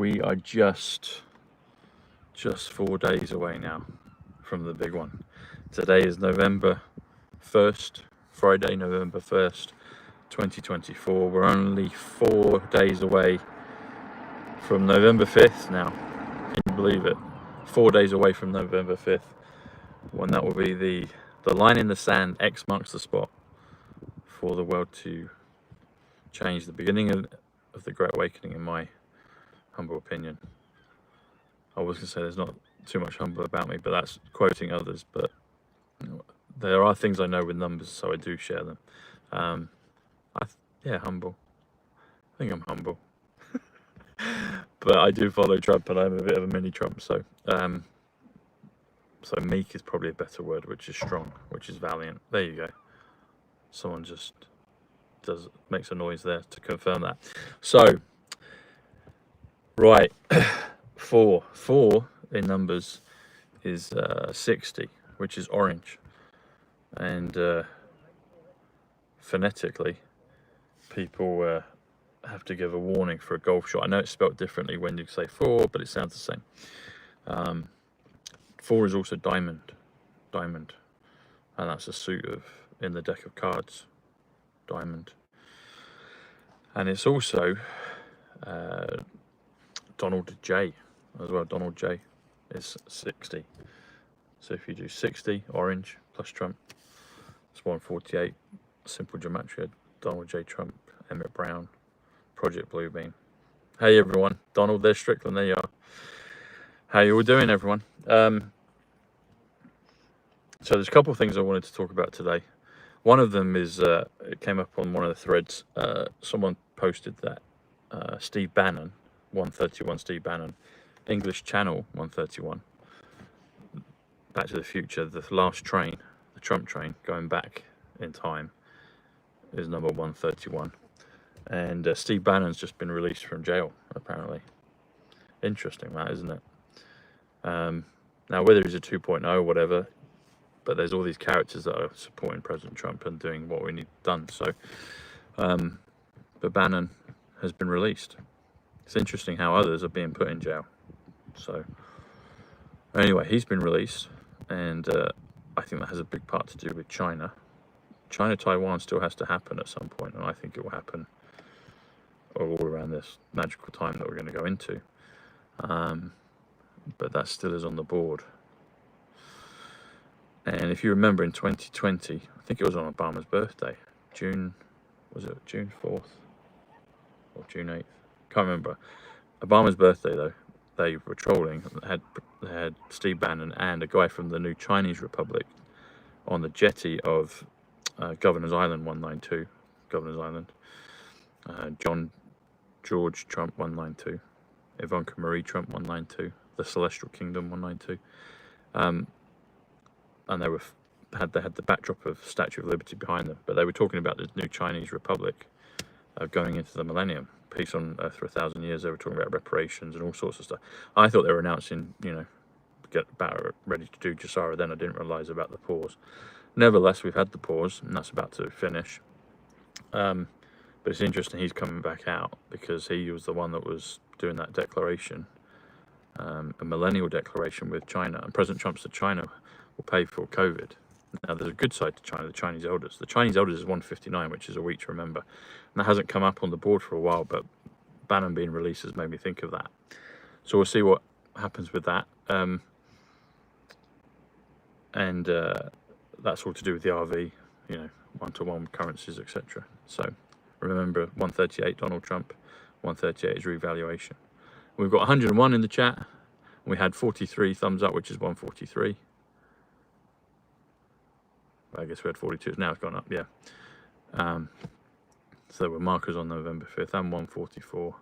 we are just 4 days away now from the big one. Today is November 1st, Friday, November 1st, 2024. We're only 4 days away from November 5th now. Can you believe it? 4 days away from November 5th, when that will be the line in the sand. X marks the spot for the world to change, the beginning of the Great Awakening, in my humble opinion. I was going to say there's not too much humble about me, but that's quoting others. But you know, there are things I know with numbers, so I do share them. Yeah, humble. I think I'm humble. But I do follow Trump, and I'm a bit of a mini Trump. So meek is probably a better word, which is strong, which is valiant. There you go. Someone just makes a noise there to confirm that. So, right, four in numbers is 60, which is orange, and phonetically, people have to give a warning for a golf shot. I know it's spelled differently when you say 4, but it sounds the same. 4 is also diamond, and that's a suit in the deck of cards, diamond. And it's also Donald J as well. Donald J is 60. So if you do 60 orange plus Trump, it's 148. Simple gematria. Donald J Trump, Emmett Brown, Project Bluebeam. Hey everyone, Donald, there's Strickland, there you are. How you all doing, everyone? So there's a couple of things I wanted to talk about today. One of them is, it came up on one of the threads. Someone posted that Steve Bannon, 131 Steve Bannon, English Channel 131, Back to the Future, the last train, the Trump train, going back in time, is number 131. And Steve Bannon's just been released from jail, apparently. Interesting, that, isn't it? Now, whether he's a 2.0 or whatever, but there's all these characters that are supporting President Trump and doing what we need done. So, but Bannon has been released. It's interesting how others are being put in jail. So, anyway, he's been released, and I think that has a big part to do with China. China-Taiwan still has to happen at some point, and I think it will happen all around this magical time that we're going to go into. But that still is on the board. And if you remember in 2020, I think it was on Obama's birthday, was it June 4th or June 8th? Can't remember. Obama's birthday, though, they were trolling. They had Steve Bannon and a guy from the new Chinese Republic on the jetty of Governor's Island 192, Governor's Island. George Trump 192, Ivanka Marie Trump 192, the Celestial Kingdom 192. And they had the backdrop of Statue of Liberty behind them, but they were talking about the new Chinese Republic going into the millennium, peace on earth for 1,000 years. They were talking about reparations and all sorts of stuff. I thought they were announcing, get about ready to do Jassara. Then I didn't realise about the pause. Nevertheless, we've had the pause, and that's about to finish. But it's interesting he's coming back out, because he was the one that was doing that declaration, a millennial declaration with China. And President Trump said China will pay for COVID. Now, there's a good side to China, the Chinese elders. The Chinese elders is 159, which is a week to remember. And that hasn't come up on the board for a while, but Bannon being released has made me think of that. So we'll see what happens with that. And that's all to do with the RV, one-to-one currencies, etc. So remember, 138 Donald Trump, 138 is revaluation. We've got 101 in the chat. We had 43 thumbs up, which is 143. I guess we had 42. Now it's gone up, yeah. So there were markers on November 5th and 144,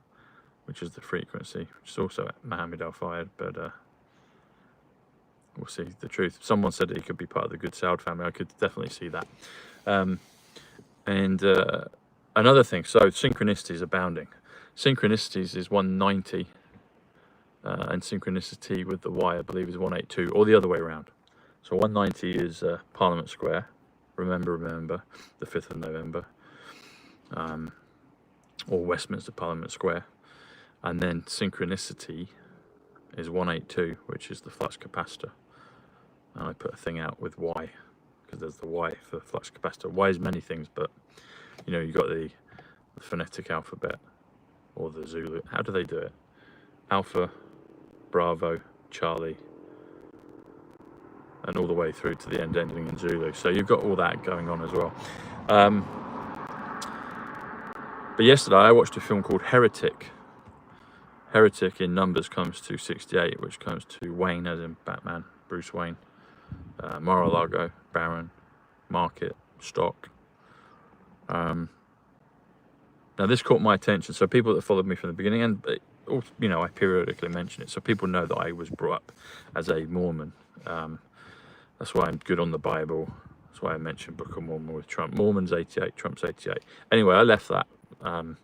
which is the frequency, which is also at Mohammed Al-Fayed, but we'll see the truth. Someone said that he could be part of the Good Saud family. I could definitely see that. Another thing, so synchronicities abounding. Synchronicities is 190, and synchronicity with the Y, I believe, is 182, or the other way around. So 190 is Parliament Square. Remember, the 5th of November, or Westminster Parliament Square. And then synchronicity is 182, which is the flux capacitor. And I put a thing out with Y, because there's the Y for flux capacitor. Y is many things, but you know, you got the phonetic alphabet, or the Zulu. How do they do it? Alpha, Bravo, Charlie, and all the way through to the end ending in Zulu. So you've got all that going on as well. But yesterday I watched a film called HERETIC. HERETIC in numbers comes to 68, which comes to Wayne, as in Batman, Bruce Wayne, Mar-a-Lago, Baron, Market, Stock. Now this caught my attention. So people that followed me from the beginning, and you know, I periodically mention it, so people know that I was brought up as a Mormon. That's why I'm good on the Bible. That's why I mentioned Book of Mormon with Trump. Mormon's 88, Trump's 88. Anyway, I left that back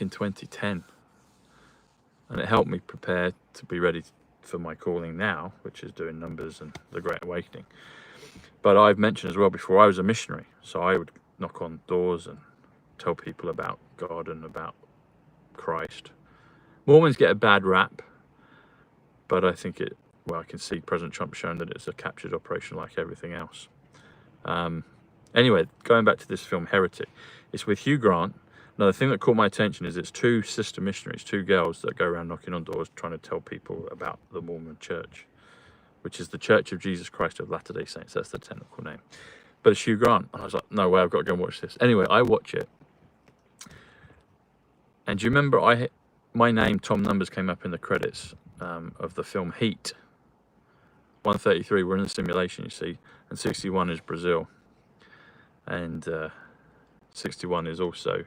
in 2010, and it helped me prepare to be ready for my calling now, which is doing numbers and the Great Awakening. But I've mentioned as well before, I was a missionary, so I would knock on doors and tell people about God and about Christ. Mormons get a bad rap, but I think I can see President Trump showing that it's a captured operation like everything else. Anyway, going back to this film, HERETIC, it's with Hugh Grant. Now, the thing that caught my attention is it's two sister missionaries, two girls that go around knocking on doors trying to tell people about the Mormon Church, which is the Church of Jesus Christ of Latter-day Saints. That's the technical name. But it's Hugh Grant. And I was like, no way, I've got to go and watch this. Anyway, I watch it. And do you remember my name, Tom Numbers, came up in the credits of the film Heat. 133, we're in the simulation, you see. And 61 is Brazil. And 61 is also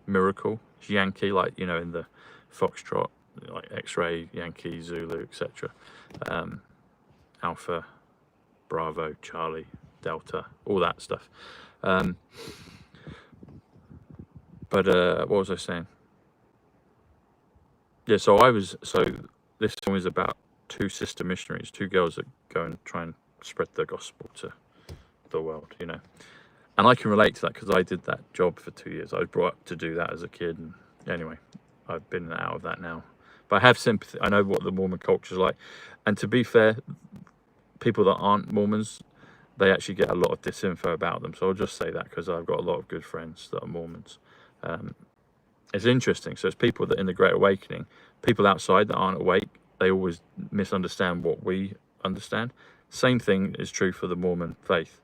Miracle. It's Yankee, like, you know, in the Foxtrot, like X-Ray, Yankee, Zulu, etc. Alpha, Bravo, Charlie, Delta, all that stuff. But what was I saying? Yeah, so this song is about two sister missionaries, two girls that go and try and spread the gospel to the world, you know. And I can relate to that because I did that job for 2 years. I was brought up to do that as a kid. And anyway, I've been out of that now. But I have sympathy. I know what the Mormon culture is like. And to be fair, people that aren't Mormons, they actually get a lot of disinfo about them. So I'll just say that because I've got a lot of good friends that are Mormons. It's interesting. So it's people that in the Great Awakening, people outside that aren't awake, they always misunderstand what we understand. Same thing is true for the Mormon faith.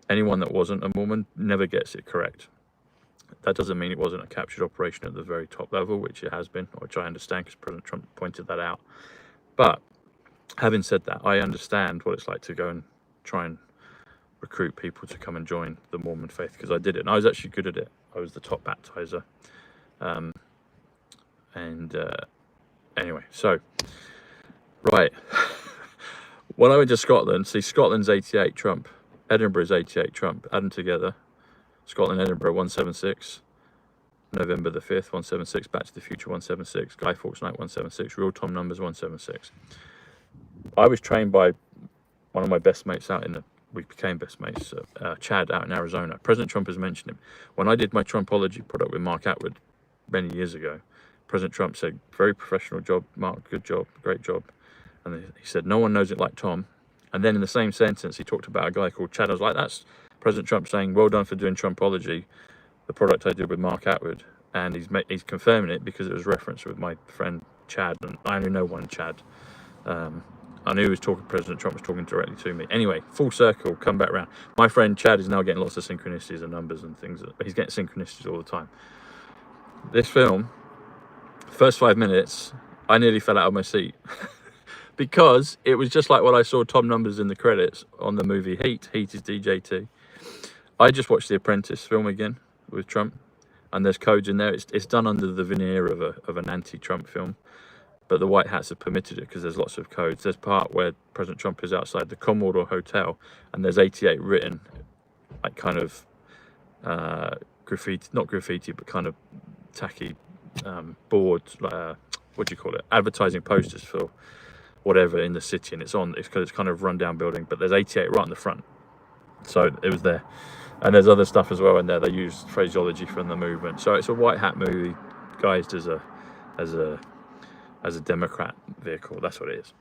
Anyone that wasn't a Mormon never gets it correct. That doesn't mean it wasn't a captured operation at the very top level, which it has been, which I understand because President Trump pointed that out. But having said that, I understand what it's like to go and try and recruit people to come and join the Mormon faith, because I did it, and I was actually good at it. I was the top baptizer. Anyway, so, right. When I went to Scotland, see, Scotland's 88 Trump, Edinburgh's 88 Trump, add them together. Scotland, Edinburgh, 176. November the 5th, 176. Back to the Future, 176. Guy Fawkes Night, 176. Real Tom Numbers, 176. I was trained by one of my best mates we became best mates, Chad, out in Arizona. President Trump has mentioned him. When I did my Trumpology product with Mark Atwood many years ago, President Trump said, very professional job, Mark, good job, great job. And he said, no one knows it like Tom. And then in the same sentence, he talked about a guy called Chad. I was like, that's President Trump saying, well done for doing Trumpology, the product I did with Mark Atwood. And he's confirming it because it was referenced with my friend Chad. And I only know one Chad. I knew President Trump was talking directly to me. Anyway, full circle, come back round. My friend Chad is now getting lots of synchronicities and numbers and things. He's getting synchronicities all the time. This film, first 5 minutes, I nearly fell out of my seat. Because it was just like what I saw Tom Numbers in the credits on the movie Heat. Heat is DJT. I just watched The Apprentice film again with Trump. And there's codes in there. It's done under the veneer of an anti-Trump film. But the White Hats have permitted it because there's lots of codes. There's part where President Trump is outside the Commodore Hotel and there's 88 written, like kind of graffiti, not graffiti, but kind of tacky boards, what do you call it? Advertising posters for whatever in the city. And it's kind of run down building, but there's 88 right in the front. So it was there. And there's other stuff as well in there. They use phraseology from the movement. So it's a white hat movie guised as a Democrat vehicle. That's what it is.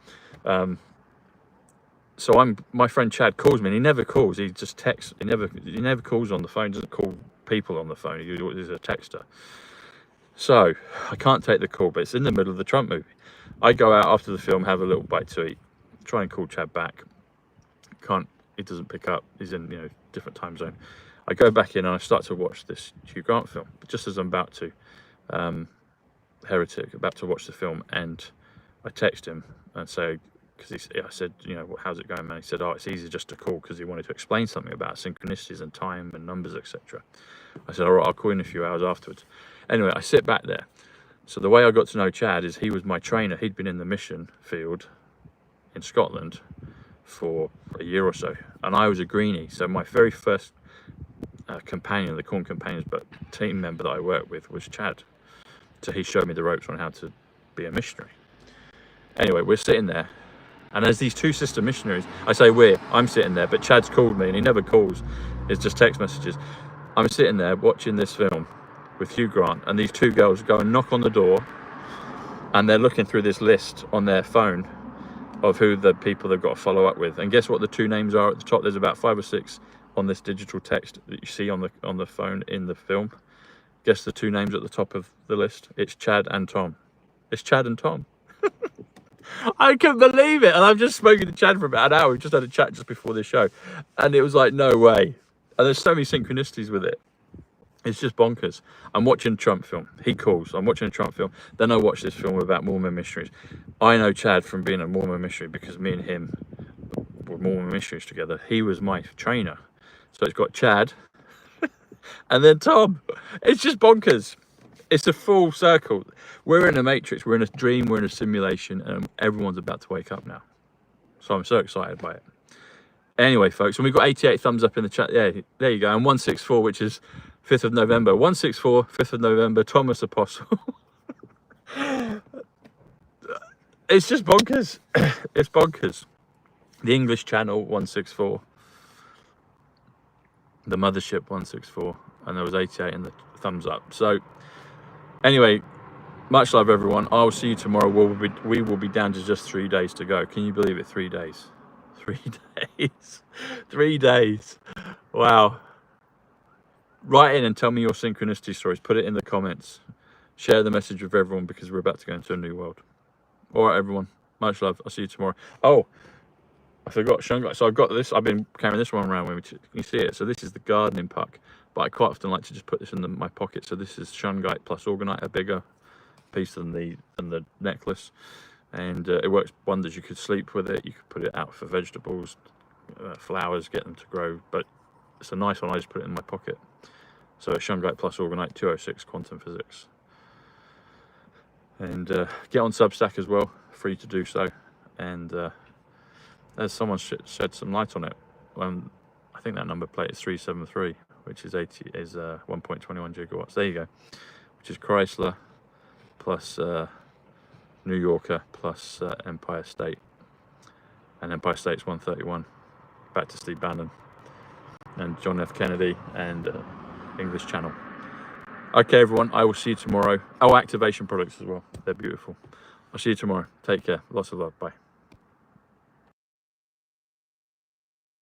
So my friend Chad calls me, and he never calls. He just texts. He never calls on the phone. Doesn't call people on the phone. He's a texter. So I can't take the call, but it's in the middle of the Trump movie. I go out after the film, have a little bite to eat, try and call Chad back. Can't. He doesn't pick up. He's in different time zone. I go back in and I start to watch this Hugh Grant film. But just as I'm about to, Heretic, about to watch the film, and I text him and say, because I said, how's it going, man? He said, oh, it's easy just to call, because he wanted to explain something about synchronicities and time and numbers, etc. I said, all right, I'll call in a few hours afterwards. Anyway, I sit back there. So the way I got to know Chad is he was my trainer. He'd been in the mission field in Scotland for a year or so, and I was a greenie. So my very first companion, the Corn Companions, but team member that I worked with was Chad. So he showed me the ropes on how to be a missionary. Anyway, we're sitting there, and there's these two sister missionaries. I say I'm sitting there, but Chad's called me, and he never calls. It's just text messages. I'm sitting there watching this film with Hugh Grant, and these two girls go and knock on the door, and they're looking through this list on their phone of who the people they've got to follow up with. And guess what the two names are at the top? There's about 5 or 6 on this digital text that you see on the phone in the film. Guess the two names at the top of the list? It's Chad and Tom. It's Chad and Tom. I couldn't believe it. And I've just spoken to Chad for about an hour. We just had a chat just before this show. And it was like, no way. And there's so many synchronicities with it. It's just bonkers. I'm watching a Trump film. He calls. I'm watching a Trump film. Then I watch this film about Mormon missionaries. I know Chad from being a Mormon missionary because me and him were Mormon missionaries together. He was my trainer. So it's got Chad and then Tom. It's just bonkers. It's a full circle. We're in a matrix. We're in a dream. We're in a simulation. And everyone's about to wake up now. So I'm so excited by it. Anyway, folks, and we've got 88 thumbs up in the chat. Yeah, there you go. And 164, which is 5th of November. 164, 5th of November, Thomas Apostle. It's just bonkers. It's bonkers. The English channel, 164. The mothership, 164. And there was 88 in the thumbs up. So, anyway, much love, everyone. I will see you tomorrow. We will be down to just 3 days to go. Can you believe it? 3 days. 3 days. 3 days. Wow. Write in and tell me your synchronicity stories. Put it in the comments. Share the message with everyone, because we're about to go into a new world. All right, everyone. Much love. I'll see you tomorrow. Oh, I forgot shungite. So I've got this. I've been carrying this one around with me. You see it? So this is the gardening puck. But I quite often like to just put this in my pocket. So this is shungite plus orgonite, a bigger piece than the necklace. And it works wonders. You could sleep with it. You could put it out for vegetables, flowers, get them to grow. But it's a nice one. I just put it in my pocket. So shungite plus orgonite, 206 quantum physics. And get on Substack as well, free to do so. And there's someone shed some light on it. I think that number plate is 373, which is 1.21 gigawatts. There you go. Which is Chrysler plus New Yorker plus Empire State. And Empire State's 131. Back to Steve Bannon and John F. Kennedy and English Channel. Okay, everyone, I will see you tomorrow. Oh, activation products as well. They're beautiful. I'll see you tomorrow. Take care. Lots of love. Bye.